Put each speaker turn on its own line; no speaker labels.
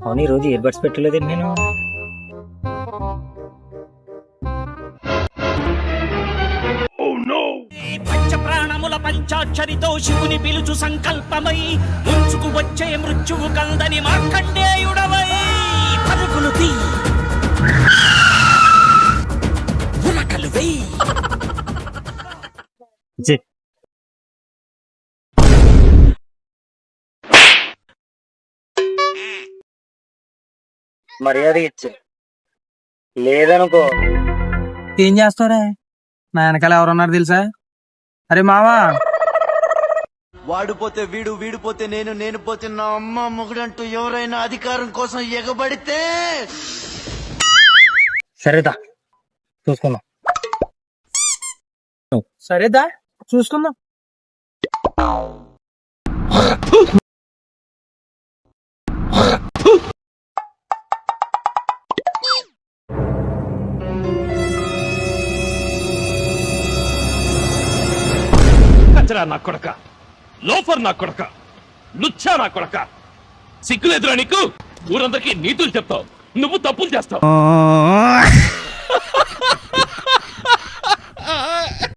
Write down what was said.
అవును ఈ రోజు ఇయర్ బడ్స్ పెట్టలేదు నేను.
పంచ ప్రాణముల పంచాక్షరితో శివుని పిలుచు సంకల్పమై ముంచుకు వచ్చే మృత్యువు కందని మార్కండేయుడవై పరుగులు తీ ఉరకలు వేయి.
మర్యాద ఇచ్చి లేదనుకో
ఏం చేస్తారా? నా వెనకాల ఎవరున్నారు తెలుసా? అరే మావా,
వాడిపోతే వీడు, వీడిపోతే నేను, నేను పోతే నా అమ్మ మొగుడంటూ ఎవరైనా అధికారం కోసం ఎగబడితే
సరేదా చూసుకుందాం.
సరేదా చూసుకుందాం.
నా కొడక, లోఫర్ నా కొడక, లుచ్చా నా కొడక, సిగ్గులేదురా నీకు? ఊరందరికీ నీతులు చెప్తావు, నువ్వు తప్పులు చేస్తావు.